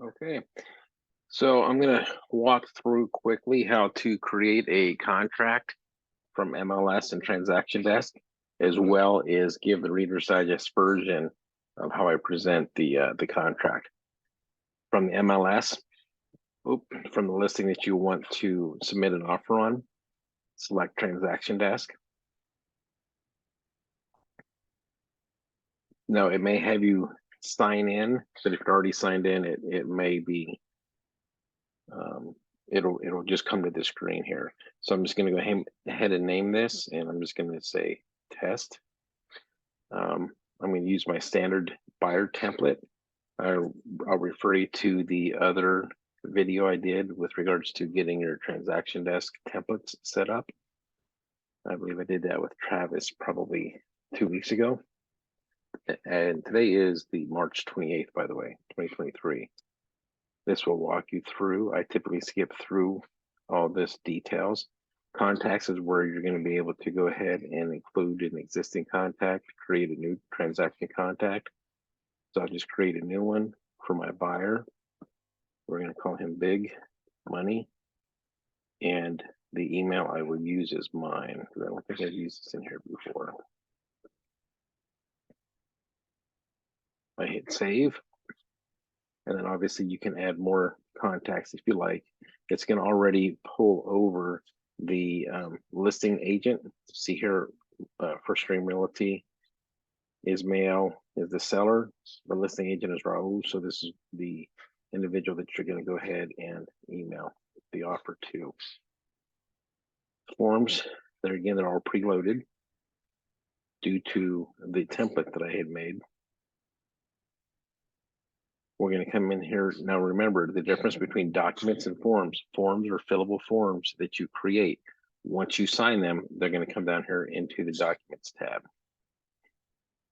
Okay, so I'm going to walk through quickly how to create a contract from MLS and Transaction Desk, as well as give the Reader's Digest version of how I present the contract. From the MLS, from the listing that you want to submit an offer on, select Transaction Desk. Now, it may have you sign in, but if you're already signed in, it may be it'll just come to this screen here. So I'm just going to go ahead and name this, and I'm just going to say test. I'm going to use my standard buyer template. I'll refer you to the other video I did with regards to getting your Transaction Desk templates set up. I believe I did that with Travis probably 2 weeks ago. And today is the March 28th, by the way, 2023. This will walk you through. I typically skip through all this details. Contacts is where you're going to be able to go ahead and include an existing contact, create a new transaction contact. So I'll just create a new one for my buyer. We're going to call him Big Money. And the email I will use is mine, because I don't think I've used this in here before. I hit save. And then obviously you can add more contacts if you like. It's going to already pull over the listing agent. See here, First Stream Realty is male, is the seller. The listing agent is Raul. So this is the individual that you're going to go ahead and email the offer to. Forms, they're all preloaded due to the template that I had made. We're going to come in here. Now, remember the difference between documents and forms. Forms are fillable forms that you create. Once you sign them, they're going to come down here into the Documents tab.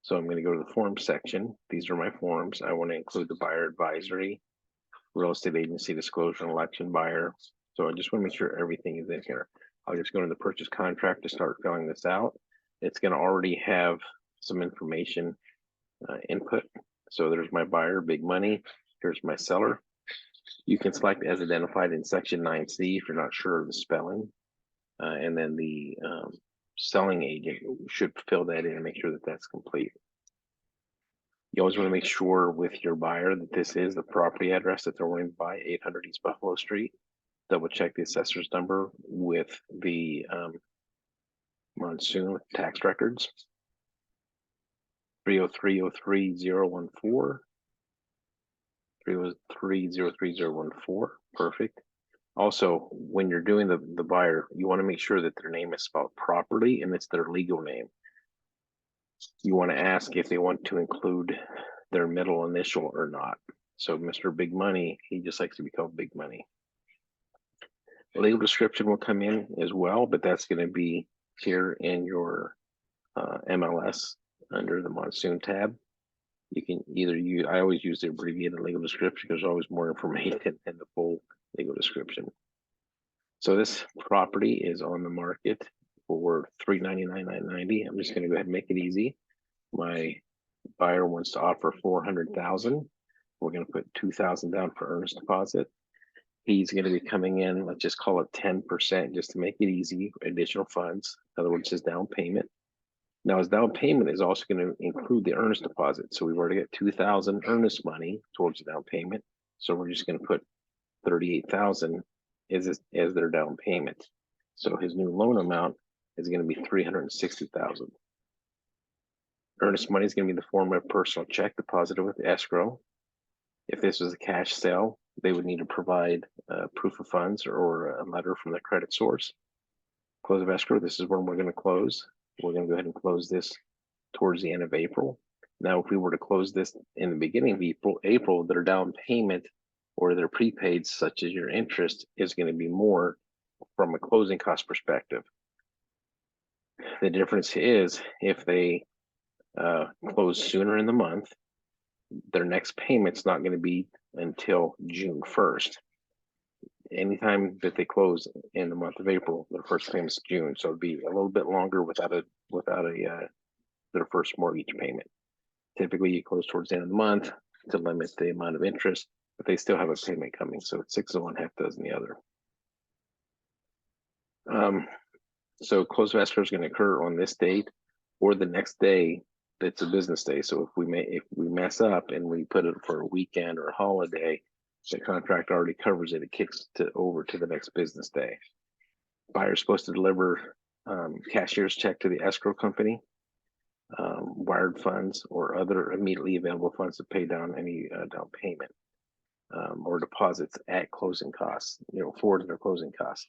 So I'm going to go to the Forms section. These are my forms. I want to include the buyer advisory, real estate agency disclosure, and election buyer. So I just want to make sure everything is in here. I'll just go to the purchase contract to start filling this out. It's going to already have some information input. So there's my buyer, Big Money. Here's my seller. You can select as identified in section 9C if you're not sure of the spelling. And then the selling agent should fill that in and make sure that that's complete. You always want to make sure with your buyer that this is the property address that they're wanting to buy, 800 East Buffalo Street. Double check the assessor's number with the Monsoon tax records. 303-03014. 303-03014. Perfect. Also, when you're doing the buyer, you want to make sure that their name is spelled properly and it's their legal name. You want to ask if they want to include their middle initial or not. So Mr. Big Money, he just likes to be called Big Money. Legal description will come in as well, but that's going to be here in your MLS under the Monsoon tab. You can either use, I always use the abbreviated legal description because there's always more information than the full legal description. So this property is on the market for $399,990. I'm just going to go ahead and make it easy. My buyer wants to offer $400,000. We're going to put $2,000 down for earnest deposit. He's going to be coming in, let's just call it 10% just to make it easy, additional funds. In other words, his down payment. Now his down payment is also going to include the earnest deposit. So we've already got $2,000 earnest money towards the down payment. So we're just going to put $38,000 as their down payment. So his new loan amount is going to be $360,000. Earnest money is going to be in the form of a personal check deposited with escrow. If this was a cash sale, they would need to provide proof of funds or a letter from the credit source. Close of escrow, this is when we're going to close. We're going to go ahead and close this towards the end of April. Now, if we were to close this in the beginning of April, their down payment or their prepaid, such as your interest, is going to be more from a closing cost perspective. The difference is if they close sooner in the month, their next payment's not going to be until June 1st. Anytime that they close in the month of April, their first payment's June, so it'd be a little bit longer without their first mortgage payment. Typically, you close towards the end of the month to limit the amount of interest. but they still have a payment coming. So it's 6 of one, half dozen the other. So close of escrow is going to occur on this date or the next day. That's a business day. So if we mess up and we put it for a weekend or a holiday, the contract already covers it. It kicks over to the next business day. Buyer's supposed to deliver cashier's check to the escrow company, wired funds, or other immediately available funds to pay down any down payment or deposits at closing costs, forward their closing costs.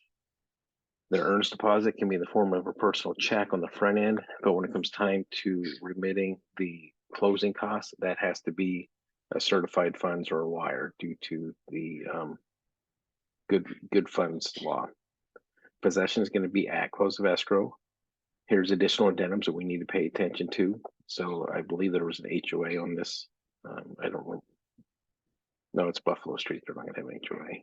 Their earnest deposit can be in the form of a personal check on the front end, but when it comes time to remitting the closing costs, that has to be a certified funds or a wire due to the good funds law. Possession is going to be at close of escrow. Here's additional addendums that we need to pay attention to. So I believe there was an HOA on this. I don't know. No, it's Buffalo Street. They're not going to have an HOA.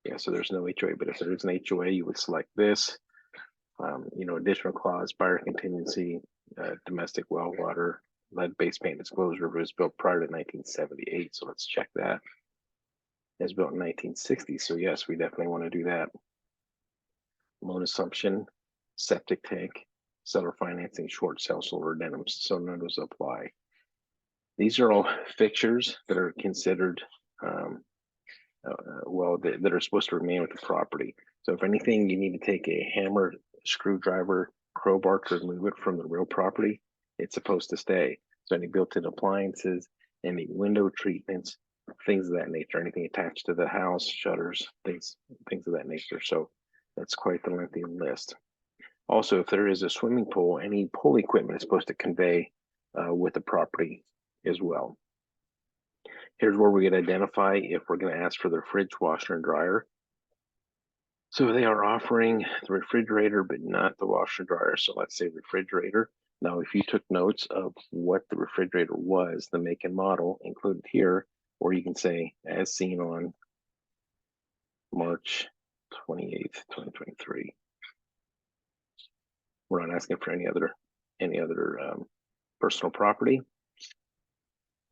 Yeah, so there's no HOA, but if there is an HOA, you would select this. Additional clause, buyer contingency, domestic well water, lead-based paint disclosure was built prior to 1978. So let's check that. It was built in 1960. So yes, we definitely want to do that. Loan assumption, septic tank, seller financing, short sale, solar addendums. So none of those apply. These are all fixtures that are considered that are supposed to remain with the property. So if anything, you need to take a hammer, screwdriver, crowbar to remove it from the real property. It's supposed to stay. So any built-in appliances, any window treatments, things of that nature, anything attached to the house, shutters, things of that nature. So that's quite the lengthy list. Also, if there is a swimming pool, any pool equipment is supposed to convey with the property as well. Here's where we're going to identify if we're going to ask for the fridge, washer, and dryer. So they are offering the refrigerator, but not the washer and dryer. So let's say refrigerator. Now, if you took notes of what the refrigerator was, the make and model included here, or you can say as seen on March 28th, 2023. We're not asking for any other personal property.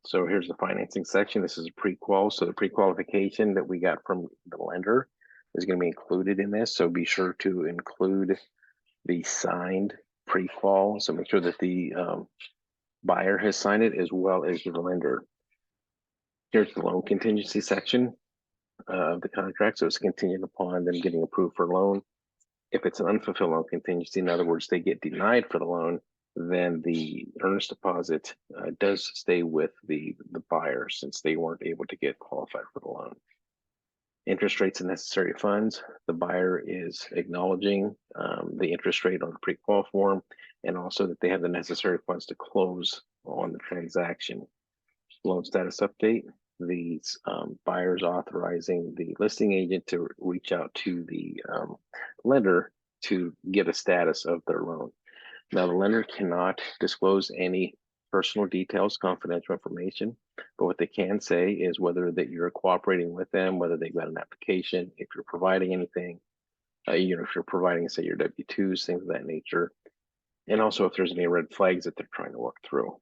So here's the financing section. This is a pre-qual. So the pre-qualification that we got from the lender is going to be included in this. So be sure to include the signed pre-qual. So make sure that the buyer has signed it as well as the lender. Here's the loan contingency section of the contract. So it's contingent upon them getting approved for loan. If it's an unfulfilled loan contingency, in other words, they get denied for the loan, then the earnest deposit does stay with the buyer since they weren't able to get qualified for the loan. Interest rates and necessary funds. The buyer is acknowledging the interest rate on the pre-qual form and also that they have the necessary funds to close on the transaction. Loan status update. The buyers authorizing the listing agent to reach out to the lender to get a status of their loan. Now, the lender cannot disclose any personal details, confidential information, but what they can say is whether that you're cooperating with them, whether they've got an application, if you're providing anything, if you're providing, say, your W-2s, things of that nature, and also if there's any red flags that they're trying to work through.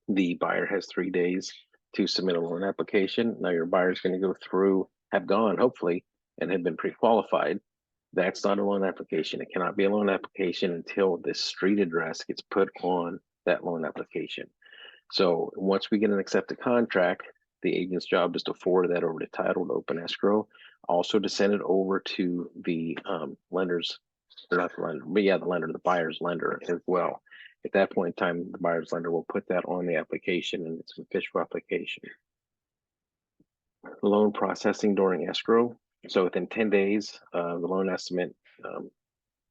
The buyer has 3 days to submit a loan application. Now your buyer is going to go through, have gone hopefully, and have been pre-qualified. That's not a loan application. It cannot be a loan application until this street address gets put on that loan application. So once we get an accepted contract, the agent's job is to forward that over to title to open escrow, also to send it over to the lenders, or not the lender, but yeah, the lender, the buyer's lender as well. At that point in time, the buyer's lender will put that on the application and it's an official application. Loan processing during escrow. So within 10 days, the loan estimate,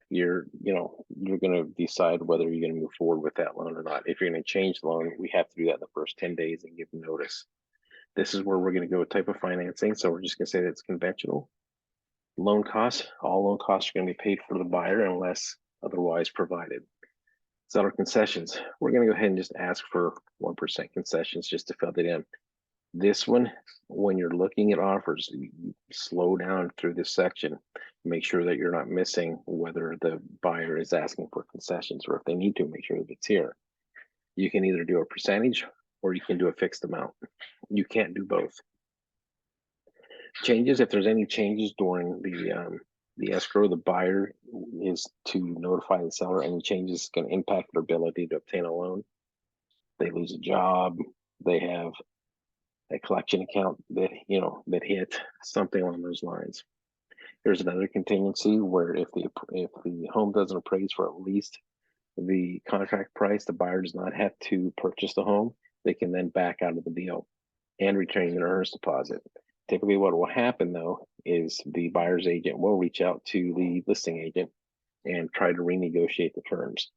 you're going to decide whether you're going to move forward with that loan or not. If you're going to change the loan, we have to do that in the first 10 days and give notice. This is where we're going to go with type of financing. So we're just going to say that it's conventional. Loan costs, all loan costs are going to be paid for the buyer unless otherwise provided. Seller concessions, we're going to go ahead and just ask for 1% concessions just to fill that in. This one, when you're looking at offers, you slow down through this section. Make sure that you're not missing whether the buyer is asking for concessions or if they need to, make sure that it's here. You can either do a percentage or you can do a fixed amount. You can't do both. Changes, if there's any changes during the escrow, the buyer is to notify the seller. Any changes can impact their ability to obtain a loan. They lose a job, they have a collection account that hit, something along those lines. There's another contingency where if the home doesn't appraise for at least the contract price, the buyer does not have to purchase the home. They can then back out of the deal and retain their earnest deposit. Typically what will happen though is the buyer's agent will reach out to the listing agent and try to renegotiate the terms.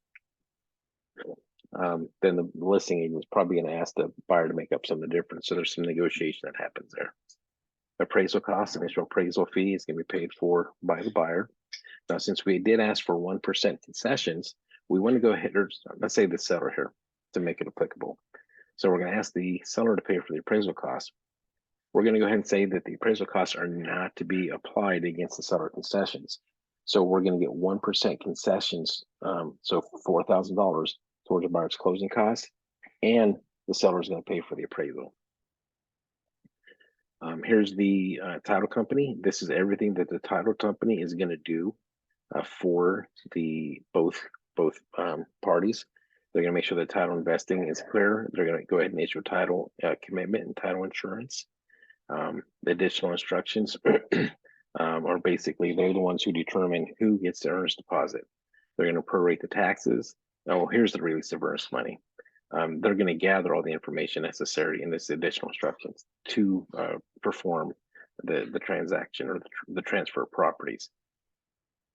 Then the listing agent is probably going to ask the buyer to make up some of the difference. So there's some negotiation that happens there. Appraisal costs, initial appraisal fee is going to be paid for by the buyer. Now, since we did ask for 1% concessions, we want to go ahead, or let's say the seller here to make it applicable. So we're going to ask the seller to pay for the appraisal costs. We're going to go ahead and say that the appraisal costs are not to be applied against the seller concessions. So we're going to get 1% concessions, so $4,000 towards the buyer's closing costs, and the seller is going to pay for the appraisal. Here's the title company. This is everything that the title company is going to do for the both parties. They're going to make sure the title investing is clear. They're going to go ahead and issue a title commitment and title insurance. The additional instructions are basically they're the ones who determine who gets the earnest deposit. They're going to prorate the taxes. Oh, here's the release of earnest money. They're going to gather all the information necessary in this additional instructions to perform the transaction or the transfer of properties.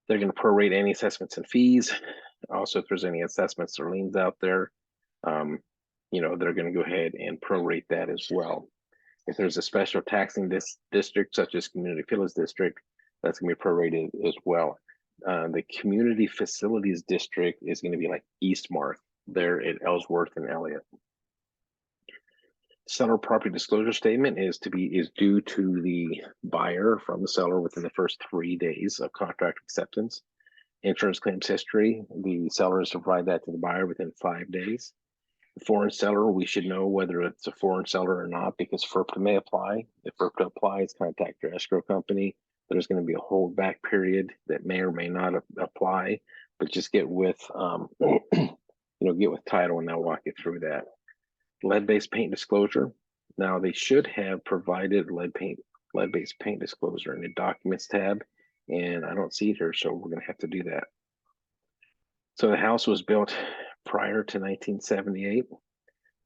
They're going to prorate any assessments and fees. Also, if there's any assessments or liens out there, they're going to go ahead and prorate that as well. If there's a special taxing district, such as Community Village District, that's going to be prorated as well. The Community Facilities District is going to be like Eastmark there at Ellsworth and Elliott. Seller property disclosure statement is due to the buyer from the seller within the first 3 days of contract acceptance. Insurance claims history, the seller is to provide that to the buyer within 5 days. The foreign seller, we should know whether it's a foreign seller or not, because FERPTA may apply. If FERPTA applies, contact your escrow company. There's going to be a holdback period that may or may not apply, but just get with get with title and they'll walk you through that. Lead-based paint disclosure. Now they should have provided lead-based paint disclosure in the documents tab, and I don't see it here, so we're going to have to do that. So the house was built prior to 1978,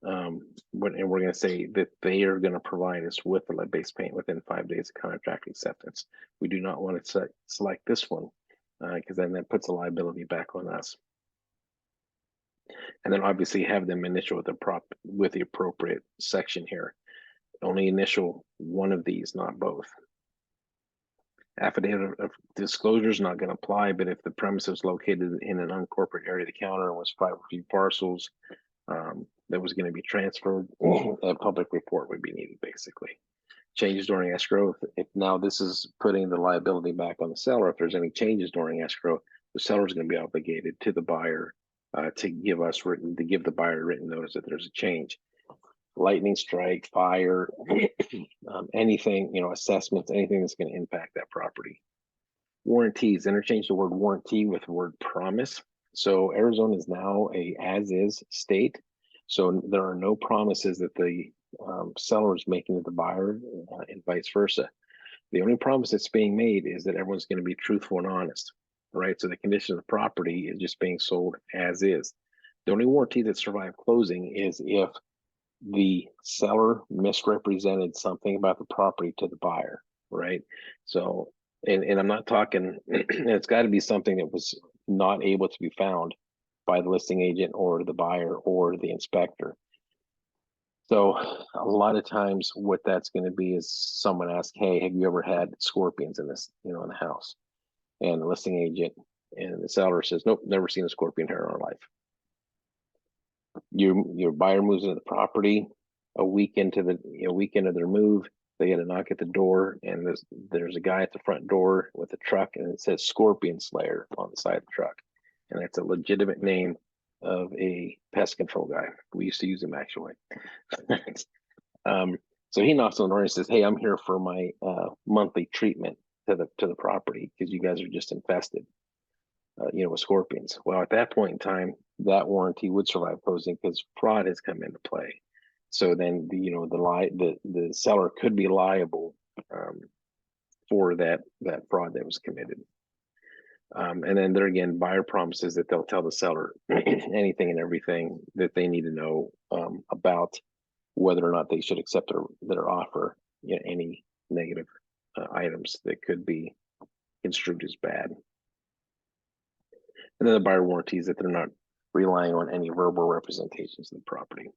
and we're going to say that they are going to provide us with the lead-based paint within 5 days of contract acceptance. We do not want to select this one because then that puts a liability back on us. And then obviously have them initial with the appropriate section here. Only initial one of these, not both. Affidavit of disclosure is not going to apply, but if the premise is located in an unincorporated area of the county and was 5 or few parcels that was going to be transferred, a public report would be needed, basically. Changes during escrow. If now this is putting the liability back on the seller. If there's any changes during escrow, the seller is going to be obligated to the buyer to give the buyer written notice that there's a change. Lightning strike, fire, anything, assessments, anything that's going to impact that property. Warranties, interchange the word warranty with the word promise. So Arizona is now a as-is state. So there are no promises that the seller is making to the buyer and vice versa. The only promise that's being made is that everyone's going to be truthful and honest, right? So the condition of the property is just being sold as is. The only warranty that survived closing is if the seller misrepresented something about the property to the buyer, right? So, and I'm not talking, it's got to be something that was not able to be found by the listing agent or the buyer or the inspector. So a lot of times what that's going to be is someone asks, hey, have you ever had scorpions in this, in the house? And the listing agent and the seller says, nope, never seen a scorpion here in our life. Your buyer moves into the property a week into their move. They get a knock at the door, and there's a guy at the front door with a truck, and it says Scorpion Slayer on the side of the truck, and it's a legitimate name of a pest control guy. We used to use him actually. So he knocks on the door and says, "Hey, I'm here for my monthly treatment to the property because you guys are just infested, with scorpions." Well, at that point in time, that warranty would survive closing because fraud has come into play. So then the seller could be liable for that fraud that was committed. And then there again, buyer promises that they'll tell the seller anything and everything that they need to know about whether or not they should accept their offer, any negative items that could be construed as bad. And then the buyer warranties that they're not relying on any verbal representations of the property.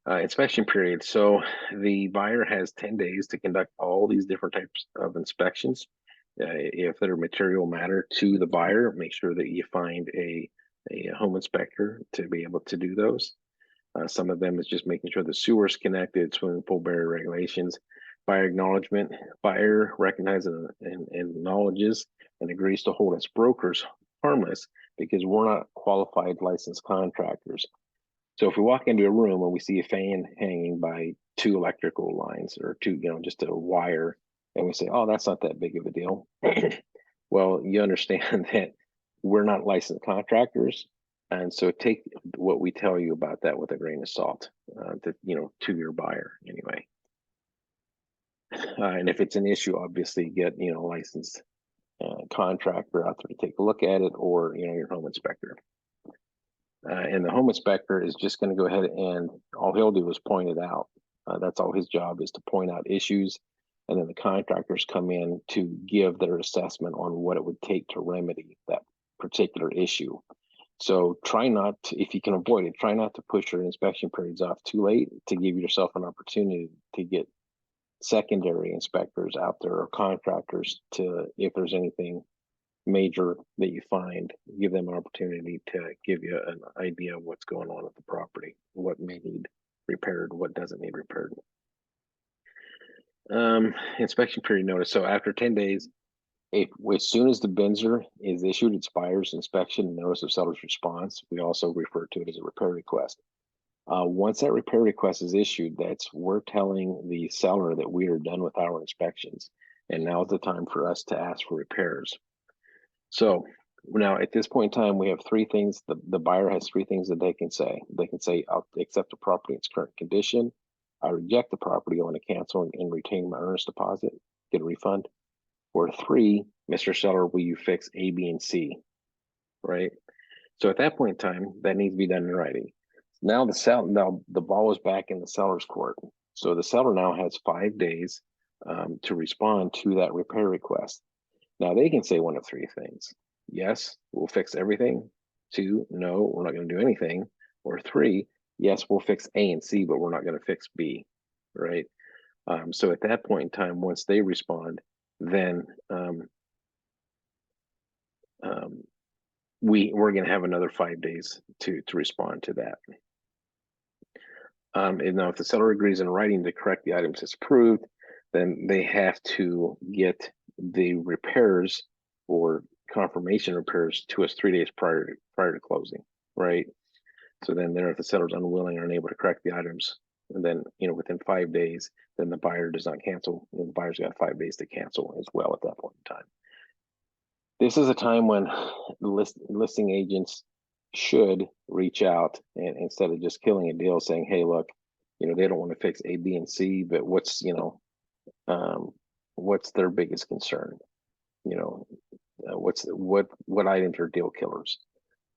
Inspection period. So the buyer has 10 days to conduct all these different types of inspections. If they're material matter to the buyer, make sure that you find a home inspector to be able to do those. Some of them is just making sure the sewer is connected, swimming pool barrier regulations. Buyer acknowledgement. Buyer recognizes and acknowledges and agrees to hold us brokers harmless because we're not qualified licensed contractors. So if we walk into a room and we see a fan hanging by two electrical lines or two, just a wire, and we say, "Oh, that's not that big of a deal." Well, you understand that we're not licensed contractors. And so take what we tell you about that with a grain of salt, to your buyer anyway. And if it's an issue, obviously get, a licensed contractor out there to take a look at it, or, your home inspector. And the home inspector is just going to go ahead and all he'll do is point it out. That's all his job is, to point out issues. And then the contractors come in to give their assessment on what it would take to remedy that particular issue. So try not to, if you can avoid it, try not to push your inspection periods off too late to give yourself an opportunity to get secondary inspectors out there or contractors to, if there's anything major that you find, give them an opportunity to give you an idea of what's going on with the property, what may need repaired, what doesn't need repaired. Inspection period notice. So after 10 days, as soon as the BINSR is issued, its buyer's inspection and notice of seller's response, we also refer to it as a repair request. Once that repair request is issued, we're telling the seller that we are done with our inspections, and now is the time for us to ask for repairs. So now at this point in time, we have three things. The buyer has three things that they can say. They can say, "I'll accept the property in its current condition. I reject the property. I want to cancel and retain my earnest deposit, get a refund." Or three, "Mr. Seller, will you fix A, B, and C?" Right? So at that point in time, that needs to be done in writing. Now the ball is back in the seller's court. So the seller now has 5 days to respond to that repair request. Now they can say one of three things: yes, we'll fix everything; two, no, we're not going to do anything; or three, yes, we'll fix A and C, but we're not going to fix B. Right? So at that point in time, once they respond, then we're going to have another 5 days to respond to that. And now if the seller agrees in writing to correct the items as approved, then they have to get the repairs or confirmation repairs to us 3 days prior to closing, right? So then if the seller's unwilling or unable to correct the items, and then within 5 days, then the buyer does not cancel. The buyer's got 5 days to cancel as well at that point in time. This is a time when listing agents should reach out, and instead of just killing a deal saying, "Hey, look, they don't want to fix A, B, and C, but what's their biggest concern? What items are deal killers?"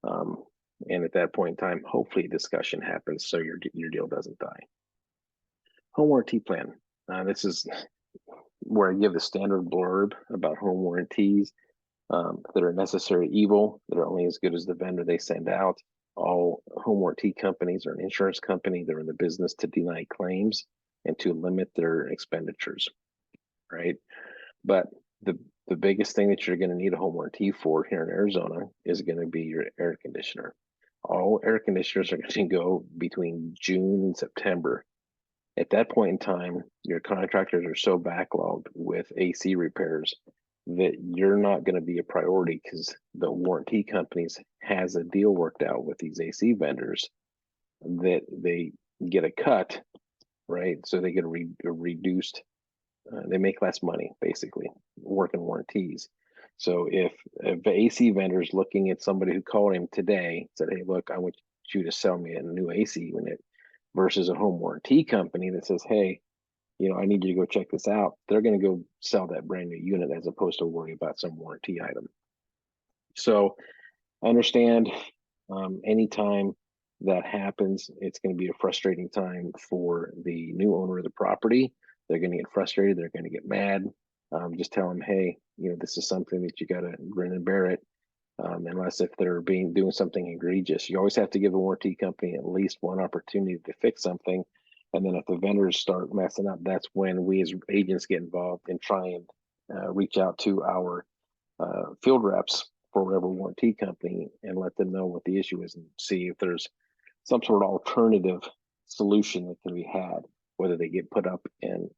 And at that point in time, hopefully discussion happens so your deal doesn't die. Home warranty plan. This is where I give the standard blurb about home warranties. That are necessary evil, that are only as good as the vendor they send out. All home warranty companies are an insurance company. They're in the business to deny claims and to limit their expenditures, right? But the biggest thing that you're going to need a home warranty for here in Arizona is going to be your air conditioner. All air conditioners are going to go between June and September. At that point in time, your contractors are so backlogged with AC repairs that you're not going to be a priority because the warranty companies has a deal worked out with these AC vendors that they get a cut, right? So they get a reduced, they make less money basically working warranties. So if the AC vendor is looking at somebody who called him today, said, hey, look, I want you to sell me a new AC unit, versus a home warranty company that says, hey, I need you to go check this out, they're going to go sell that brand new unit as opposed to worry about some warranty item. So I understand, anytime that happens, it's going to be a frustrating time for the new owner of the property. They're going to get frustrated. They're going to get mad. Just tell them, hey, this is something that you got to grin and bear it. Unless if they're doing something egregious, you always have to give a warranty company at least one opportunity to fix something. And then if the vendors start messing up, that's when we as agents get involved and try and reach out to our field reps for whatever warranty company and let them know what the issue is and see if there's some sort of alternative solution that can be had, whether they get put up in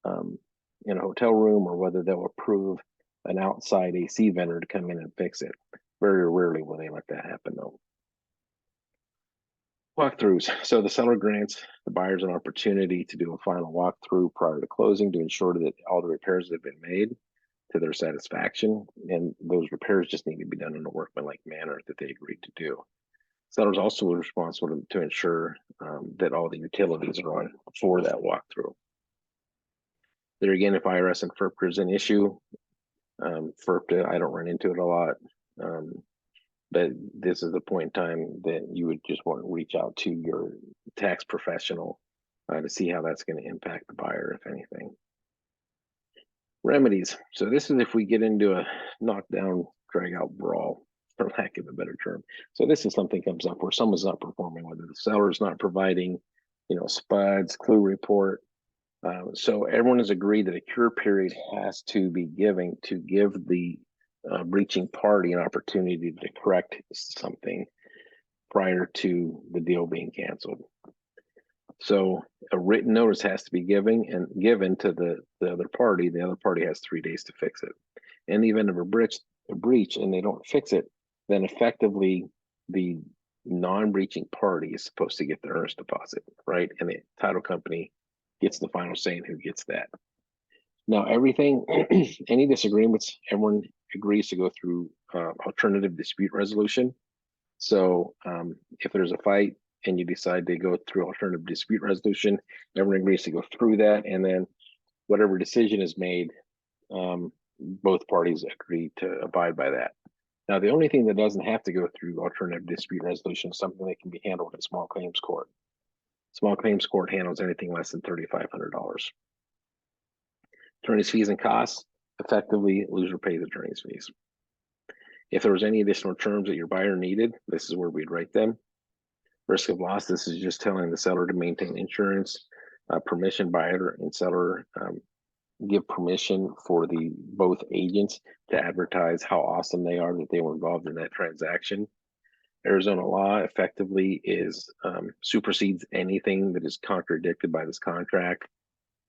a hotel room or whether they'll approve an outside AC vendor to come in and fix it. Very rarely will they let that happen though. Walkthroughs. So the seller grants the buyers an opportunity to do a final walkthrough prior to closing to ensure that all the repairs have been made to their satisfaction, and those repairs just need to be done in a workmanlike manner that they agreed to do. Sellers also responsible to ensure that all the utilities are on for that walkthrough. There again, if IRS and FERPA is an issue, FERPA, I don't run into it a lot, but this is the point in time that you would just want to reach out to your tax professional to see how that's going to impact the buyer, if anything. Remedies. So this is if we get into a knockdown, drag out brawl, for lack of a better term. So this is something comes up where someone's not performing, whether the seller's not providing, spuds, clue report. So everyone has agreed that a cure period has to be given to give the breaching party an opportunity to correct something prior to the deal being canceled. So a written notice has to be given to the other party. The other party has 3 days to fix it. In the event of a breach and they don't fix it, then effectively the non-breaching party is supposed to get the earnest deposit, right? And the title company gets the final say in who gets that. Now, everything, any disagreements, everyone agrees to go through alternative dispute resolution. So if there's a fight and you decide to go through alternative dispute resolution, everyone agrees to go through that. And then whatever decision is made, both parties agree to abide by that. Now, the only thing that doesn't have to go through alternative dispute resolution is something that can be handled in small claims court. Small claims court handles anything less than $3,500. Attorney's fees and costs, effectively, loser pays attorney's fees. If there was any additional terms that your buyer needed, this is where we'd write them. Risk of loss, this is just telling the seller to maintain insurance. Permission, buyer and seller give permission for the both agents to advertise how awesome they are that they were involved in that transaction. Arizona law effectively is supersedes anything that is contradicted by this contract.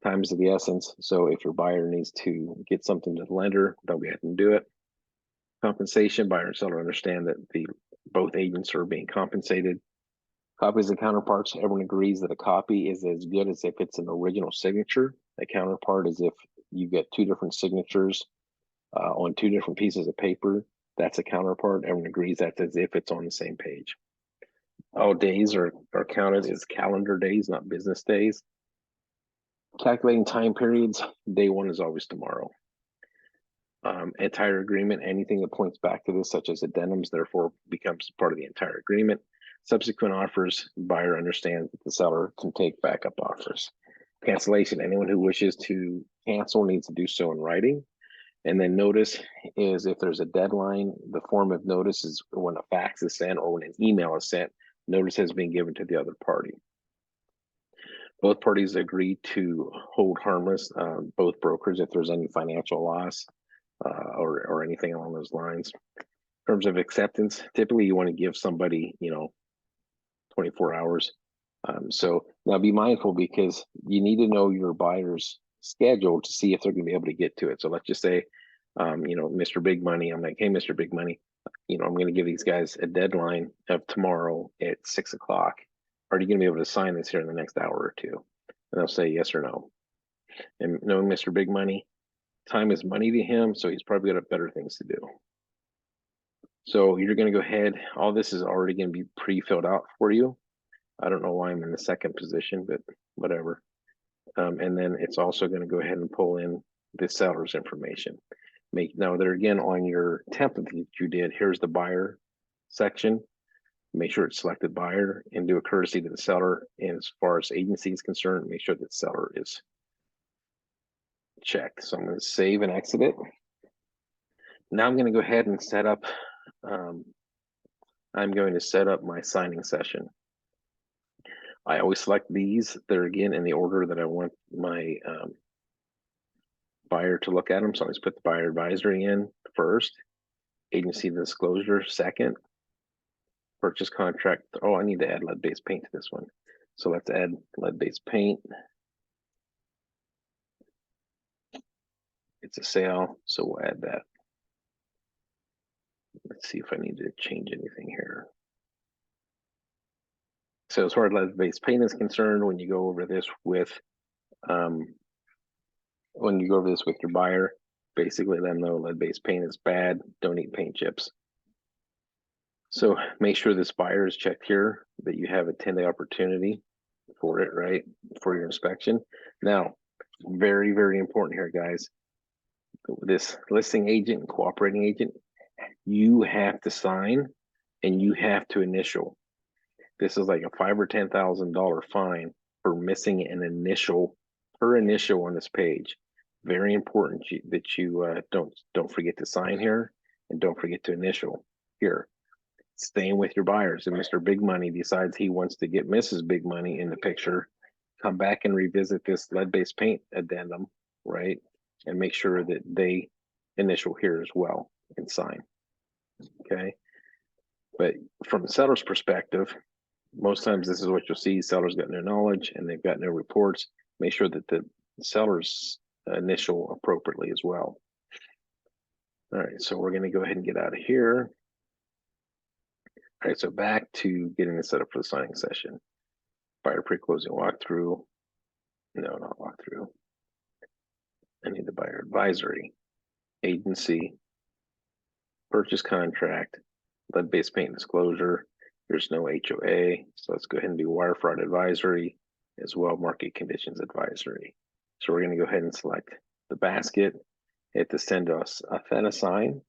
Time is of the essence. So if your buyer needs to get something to the lender, they'll be able to do it. Compensation, buyer and seller understand that both agents are being compensated. Copies and counterparts, everyone agrees that a copy is as good as if it's an original signature. A counterpart is if you get two different signatures on two different pieces of paper. That's a counterpart. Everyone agrees that's as if it's on the same page. All days are counted as calendar days, not business days. Calculating time periods, day one is always tomorrow. Entire agreement, anything that points back to this, such as addendums, therefore becomes part of the entire agreement. Subsequent offers, buyer understands that the seller can take backup offers. Cancellation, anyone who wishes to cancel needs to do so in writing. And then notice is if there's a deadline, the form of notice is when a fax is sent or when an email is sent, notice has been given to the other party. Both parties agree to hold harmless both brokers if there's any financial loss or anything along those lines. In terms of acceptance, typically you want to give somebody, 24 hours. So now be mindful because you need to know your buyer's schedule to see if they're going to be able to get to it. So let's just say, Mr. Big Money, I'm like, hey, Mr. Big Money, you know, I'm going to give these guys a deadline of tomorrow at 6 o'clock. Are you going to be able to sign this here in the next hour or two? And they'll say yes or no. And knowing Mr. Big Money, time is money to him, so he's probably got better things to do. So you're going to go ahead. All this is already going to be pre-filled out for you. I don't know why I'm in the second position, but whatever. And then it's also going to go ahead and pull in the seller's information. Now there again on your template that you did, here's the buyer section. Make sure it's selected buyer and do a courtesy to the seller. And as far as agency is concerned, make sure that seller is checked. So I'm going to save and exit it. Now I'm going to go ahead and set up, I'm going to set up my signing session. I always select these. They're again in the order that I want my buyer to look at them. So I always put the buyer advisory in first, agency disclosure second, purchase contract. Oh, I need to add lead-based paint to this one. So let's add lead-based paint. It's a sale, so we'll add that. Let's see if I need to change anything here. So as far as lead-based paint is concerned, when you go over this with your buyer, basically let them know lead-based paint is bad, don't eat paint chips. So make sure this buyer is checked here, that you have a 10-day opportunity for it, right? For your inspection. Now, very, very important here, guys. This listing agent and cooperating agent, you have to sign and you have to initial. This is like a $5,000 or $10,000 fine for missing an initial per initial on this page. Very important that you don't forget to sign here and don't forget to initial here. Staying with your buyers. And Mr. Big Money decides he wants to get Mrs. Big Money in the picture, come back and revisit this lead-based paint addendum, right? And make sure that they initial here as well and sign. Okay. But from the seller's perspective, most times this is what you'll see. Sellers got no knowledge and they've got no reports. Make sure that the sellers initial appropriately as well. All right, so we're going to go ahead and get out of here. All right, so back to getting this set up for the signing session. Buyer pre-closing walkthrough. No, not walkthrough. I need the buyer advisory, agency, purchase contract, lead-based paint disclosure. There's no HOA, so let's go ahead and do wire fraud advisory as well, market conditions advisory. So we're going to go ahead and select the basket, hit the send us Authenta-sign.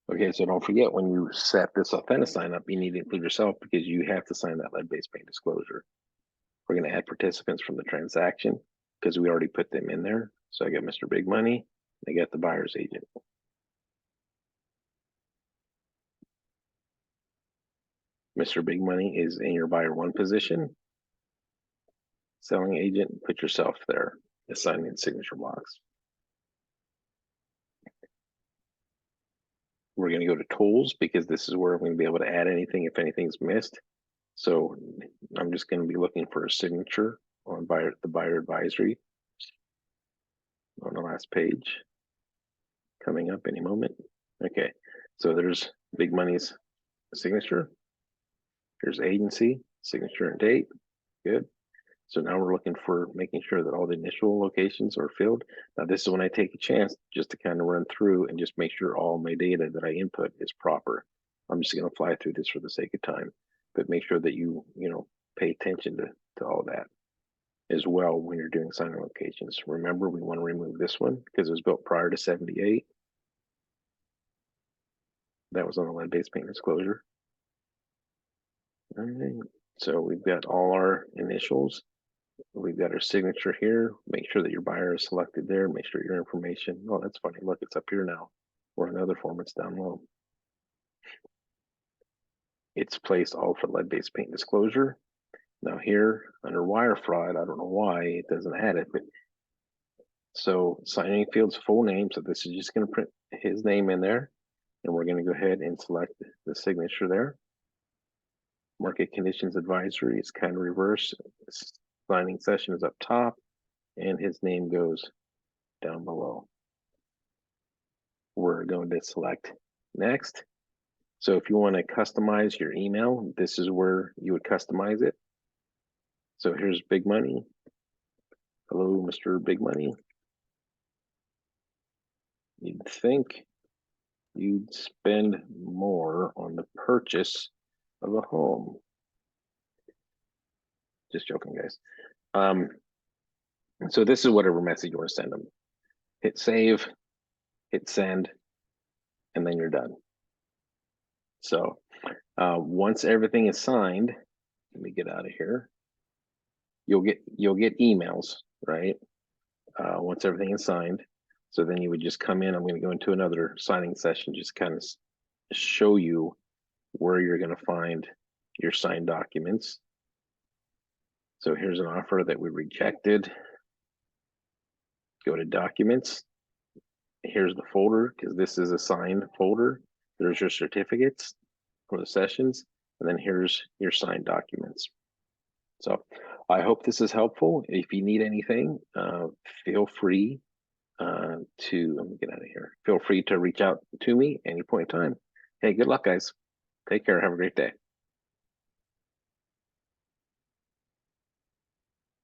Okay, so don't forget when you set this Authenta-sign up, you need to include yourself because you have to sign that lead-based paint disclosure. We're going to add participants from the transaction because we already put them in there. So I got Mr. Big Money, I got the buyer's agent. Mr. Big Money is in your buyer one position. Selling agent, put yourself there, assigning the signature box. We're going to go to tools because this is where I'm going to be able to add anything if anything's missed. So I'm just going to be looking for a signature on the buyer advisory on the last page, coming up any moment. Okay, so there's Big Money's signature. Here's agency, signature and date. Good. So now we're looking for making sure that all the initial locations are filled. Now this is when I take a chance just to kind of run through and just make sure all my data that I input is proper. I'm just going to fly through this for the sake of time, but make sure that you pay attention to all that as well when you're doing signing locations. Remember, we want to remove this one because it was built prior to 78. That was on the lead-based paint disclosure. All right. So we've got all our initials. We've got our signature here. Make sure that your buyer is selected there. Make sure your information. Oh, that's funny. Look, it's up here now. Or another form, it's down low. It's placed all for lead-based paint disclosure. Now here under wire fraud, I don't know why it doesn't add it, but so signing field's full name. So this is just going to print his name in there, and we're going to go ahead and select the signature there. Market conditions advisory is kind of reverse. Signing session is up top. and his name goes down below. We're going to select next. So if you want to customize your email, this is where you would customize it. So here's Big Money. Hello, Mr. Big Money. You'd think you'd spend more on the purchase of a home. Just joking, guys. So this is whatever message you want to send them. Hit save, hit send, and then you're done. So once everything is signed, let me get out of here. You'll get emails, right? Once everything is signed. So then you would just come in. I'm going to go into another signing session, just kind of show you where you're going to find your signed documents. So here's an offer that we rejected. Go to documents. Here's the folder, because this is a signed folder. There's your certificates for the sessions, and then here's your signed documents. So I hope this is helpful. If you need anything, feel free let me get out of here. Feel free to reach out to me any point in time. Hey, good luck, guys. Take care. Have a great day.